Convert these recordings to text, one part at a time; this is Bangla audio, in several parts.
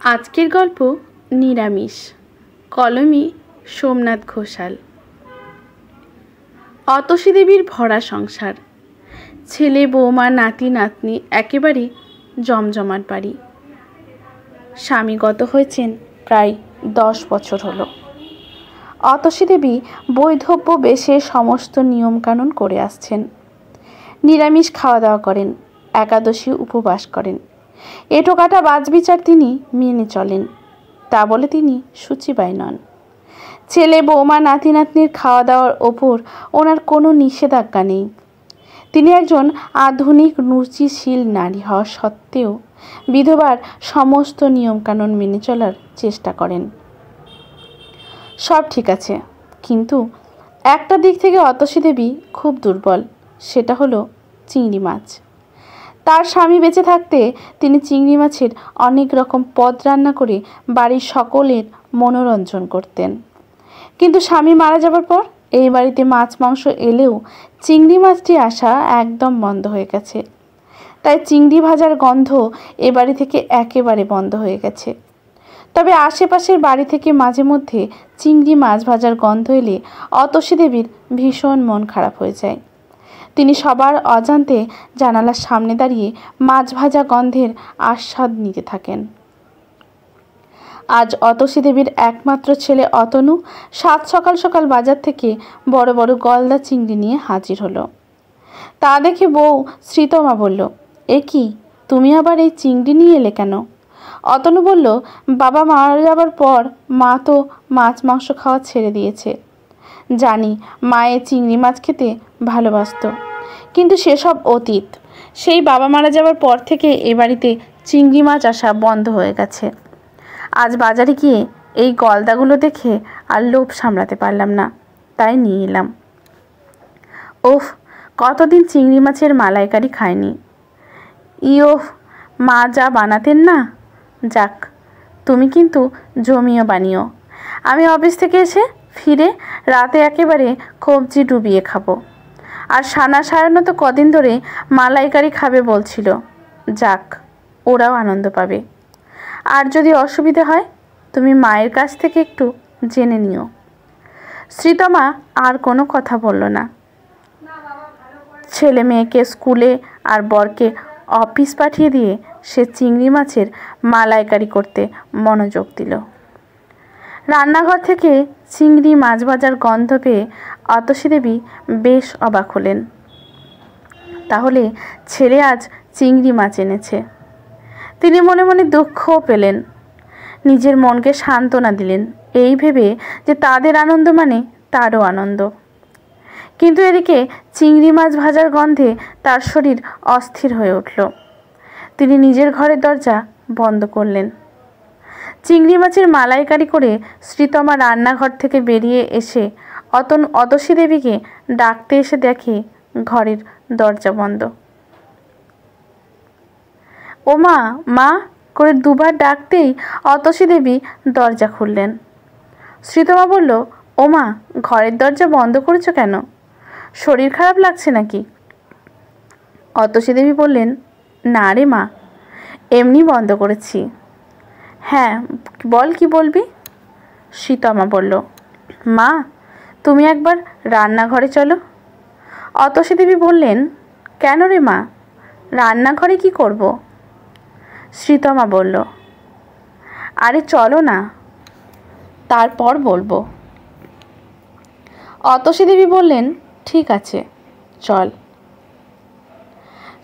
আজকের গল্প নিরামিষ। কলমে সোমনাথ ঘোষাল। অতসী দেবীর ভরা সংসার, ছেলে বৌমা নাতি নাতনি, একেবারে জমজমাট বাড়ি। স্বামী গত হয়েছেন প্রায় 10 বছর হলো। অতসী দেবী বৈধব্য বেশে সমস্ত নিয়মকানুন করে আসছেন। নিরামিষ খাওয়া দাওয়া করেন, একাদশী উপবাস করেন, এঁটো কাটা বাজবিচার তিনি মেনে চলেন। তা বলে তিনি শুচিবাই নন। ছেলে বৌমা নাতি নাতনির খাওয়া দাওয়ার ওপর ওনার কোনো নিষেধাজ্ঞা নেই। তিনি একজন আধুনিক রুচিশীল নারী হওয়া সত্ত্বেও বিধবার সমস্ত নিয়মকানুন মেনে চলার চেষ্টা করেন। সব ঠিক আছে, কিন্তু একটা দিক থেকে অতসী দেবী খুব দুর্বল, সেটা হলো চিংড়ি মাছ। তার স্বামী বেঁচে থাকতে তিনি চিংড়ি মাছের অনেক রকম পদ রান্না করে বাড়ির সকলের মনোরঞ্জন করতেন। কিন্তু স্বামী মারা যাবার পর এই বাড়িতে মাছ মাংস এলেও চিংড়ি মাছটি আসা একদম বন্ধ হয়ে গেছে। তাই চিংড়ি ভাজার গন্ধ এ বাড়ি থেকে একেবারে বন্ধ হয়ে গেছে। তবে আশেপাশের বাড়ি থেকে মাঝে মধ্যে চিংড়ি মাছ ভাজার গন্ধ এলে অতসী দেবীর ভীষণ মন খারাপ হয়ে যায়। তিনি সবার অজান্তে জানালার সামনে দাঁড়িয়ে মাছ ভাজা গন্ধের আস্বাদ নিতে থাকেন। আজ অতসী দেবীর একমাত্র ছেলে অতনু সাত সকাল সকাল বাজার থেকে বড় বড় গলদা চিংড়ি নিয়ে হাজির হলো। তা দেখে বউ শ্রীতমা বলল, এ কি, তুমি আবার এই চিংড়ি নিয়ে এলে কেন? অতনু বলল, বাবা মারা যাবার পর মা তো মাছ মাংস খাওয়া ছেড়ে দিয়েছে। জানি মায়ে চিংড়ি মাছ খেতে ভালোবাসত, কিন্তু সেসব অতীত। সেই বাবা মারা যাবার পর থেকে এ বাড়িতে চিংড়ি মাছ আসা বন্ধ হয়ে গেছে। আজ বাজারে গিয়ে এই গলদাগুলো দেখে আর লোভ সামলাতে পারলাম না, তাই নিয়ে এলাম। ওফ, কতদিন চিংড়ি মাছের মালাইকারি খায়নি। ইয়োফ, মা যা বানাতেন না। যাক, তুমি কিন্তু জমিও বানিও। আমি অফিস থেকে এসে ফিরে রাতে একেবারে কবজি ডুবিয়ে খাবো। আর সানা সারানো তো কদিন ধরে মালাইকারি খাবে বলছিল। যাক, ওরাও আনন্দ পাবে। আর যদি অসুবিধে হয় তুমি মায়ের কাছ থেকে একটু জেনে নিও। শ্রীতমা আর কোনো কথা বলল না। ছেলে মেয়েকে স্কুলে আর বরকে অফিস পাঠিয়ে দিয়ে সে চিংড়ি মাছের মালাইকারি করতে মনোযোগ দিল। রান্নাঘর থেকে চিংড়ি মাছ ভাজার গন্ধ পেয়ে অতসী দেবী বেশ অবাক হলেন। তাহলে ছেলে আজ চিংড়ি মাছ এনেছে। তিনি মনে মনে দুঃখও পেলেন, নিজের মনকে সান্ত্বনা দিলেন এই ভেবে যে তাদের আনন্দ মানে তারও আনন্দ। কিন্তু এদিকে চিংড়ি মাছ ভাজার গন্ধে তার শরীর অস্থির হয়ে উঠল। তিনি নিজের ঘরের দরজা বন্ধ করলেন। চিংড়ি মাছের মালাইকারি করে শ্রীতমা রান্নাঘর থেকে বেরিয়ে এসে অতসী দেবীকে ডাকতে এসে দেখে ঘরের দরজা বন্ধ। ও মা, মা করে দুবার ডাকতেই অতসী দেবী দরজা খুললেন। শ্রীতমা বলল, ও মা, ঘরের দরজা বন্ধ করেছো কেন? শরীর খারাপ লাগছে নাকি? অতসী দেবী বললেন, না রে মা, এমনি বন্ধ করেছি। হ্যাঁ বল, কি বলবি? শ্রীতমা বলল, মা তুমি একবার রান্নাঘরে চলো। অতসী দেবী বললেন, কেন রে মা, রান্নাঘরে কি করব? শ্রীতমা বলল, আরে চলো না, তারপর বলবো। অতসী দেবী বললেন, ঠিক আছে চল।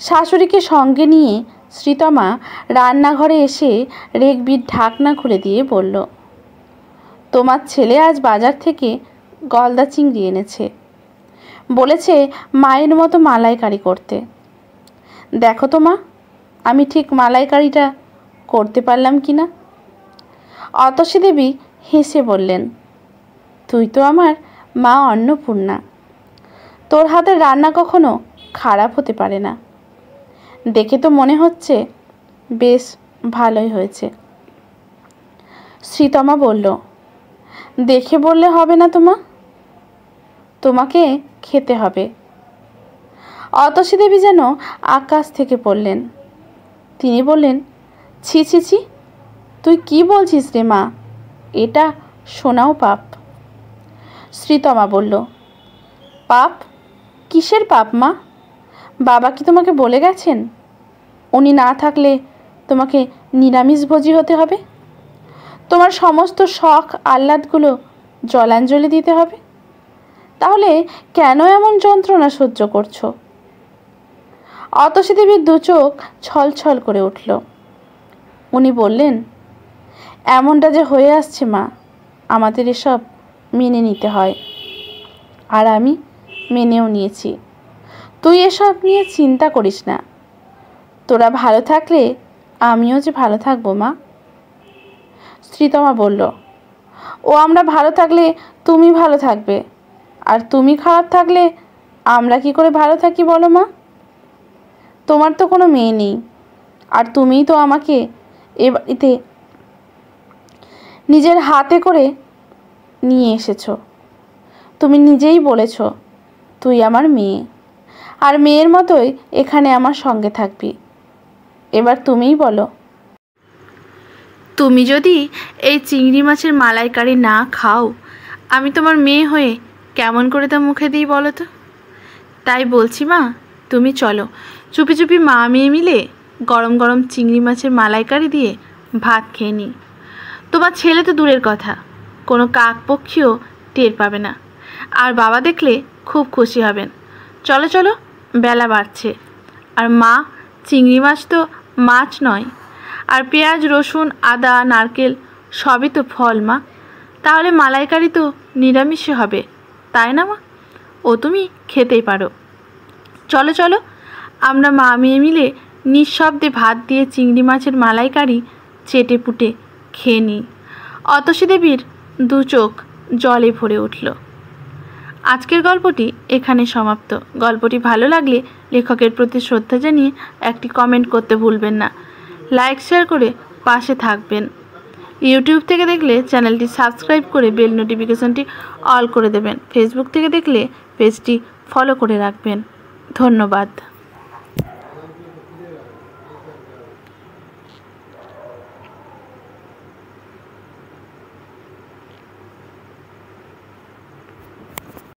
শাশুড়িকে সঙ্গে নিয়ে শ্রীতমা রান্নাঘরে এসে রেকবির ঢাকনা খুলে দিয়ে বলল, তোমার ছেলে আজ বাজার থেকে গলদা চিংড়ি এনেছে। বলেছে মায়ের মতো মালাইকারি করতে। দেখো তো মা, আমি ঠিক মালাইকারিটা করতে পারলাম কি না? অতসী দেবী হেসে বললেন, তুই তো আমার মা অন্নপূর্ণা, তোর হাতের রান্না কখনো খারাপ হতে পারে না। দেখে তো মনে হচ্ছে বেশ ভালোই হয়েছে। শ্রীতমা বলল, দেখে বললে হবে না তোমা, তোমাকে খেতে হবে। অতসী দেবী যেন আকাশ থেকে পড়লেন। তিনি বললেন, ছি ছি ছি, তুই কি বলছিস রে মা? এটা শোনাও পাপ। শ্রীতমা বলল, পাপ? কিসের পাপ মা? বাবা কি তোমাকে বলে গেছেন উনি না থাকলে তোমাকে নিরামিষভোজী হতে হবে? তোমার সমস্ত শখ আহ্লাদগুলো জলাঞ্জলি দিতে হবে? তাহলে কেন এমন যন্ত্রণা সহ্য করছো? অতসী দেবীর দু চোখ ছলছল করে উঠল। উনি বললেন, এমনটা যে হয়ে আসছে মা, আমাদের এসব মেনে নিতে হয়। আর আমি মেনেও নিয়েছি। তুই এসব নিয়ে চিন্তা করিস না। তোরা ভালো থাকলে আমিও যে ভালো থাকবো মা। শ্রীতমা বলল, ও আমরা ভালো থাকলে তুমি ভালো থাকবে, আর তুমি খারাপ থাকলে আমরা কি করে ভালো থাকি বলো মা? তোমার তো কোনো মেয়ে নেই, আর তুমিই তো আমাকে এ বাড়িতে নিজের হাতে করে নিয়ে এসেছো। তুমি নিজেই বলেছ তুই আমার মেয়ে, আর মেয়ের মতোই এখানে আমার সঙ্গে থাকবি। এবার তুমিই বলো, তুমি যদি এই চিংড়ি মাছের মালাইকারি না খাও, আমি তোমার মেয়ে হয়ে কেমন করে তা মুখে দিই বলো তো? তাই বলছি মা, তুমি চলো, চুপি চুপি মা মেয়ে মিলে গরম গরম চিংড়ি মাছের মালাইকারি দিয়ে ভাত খেয়ে নিই। তোমার ছেলে তো দূরের কথা, কোনো কাকপক্ষীও টের পাবে না, আর বাবা দেখলে খুব খুশি হবেন। চলো চলো, বেলা বাড়ছে। আর মা, চিংড়ি মাছ তো মাছ নয়, আর পেঁয়াজ রসুন আদা নারকেল সবই তো ফল মা। তাহলে মালাইকারি তো নিরামিষে হবে, তাই না মা? ও তুমি খেতেই পারো। চলো চলো, আমরা মা মেয়ে মিলে নিঃশব্দে ভাত দিয়ে চিংড়ি মাছের মালাইকারি চেটে পুটে খেয়ে নিই। অতসী দেবীর দু চোখ জলে ভরে উঠল। আজকের গল্পটি এখানে সমাপ্ত। গল্পটি ভালো লাগলে লেখকের প্রতি শ্রদ্ধা জানিয়ে একটি কমেন্ট করতে ভুলবেন না। লাইক শেয়ার করে পাশে থাকবেন। ইউটিউব থেকে দেখলে চ্যানেলটি সাবস্ক্রাইব করে বেল নোটিফিকেশনটি অল করে দেবেন। ফেসবুক থেকে দেখলে পেজটি ফলো করে রাখবেন। ধন্যবাদ।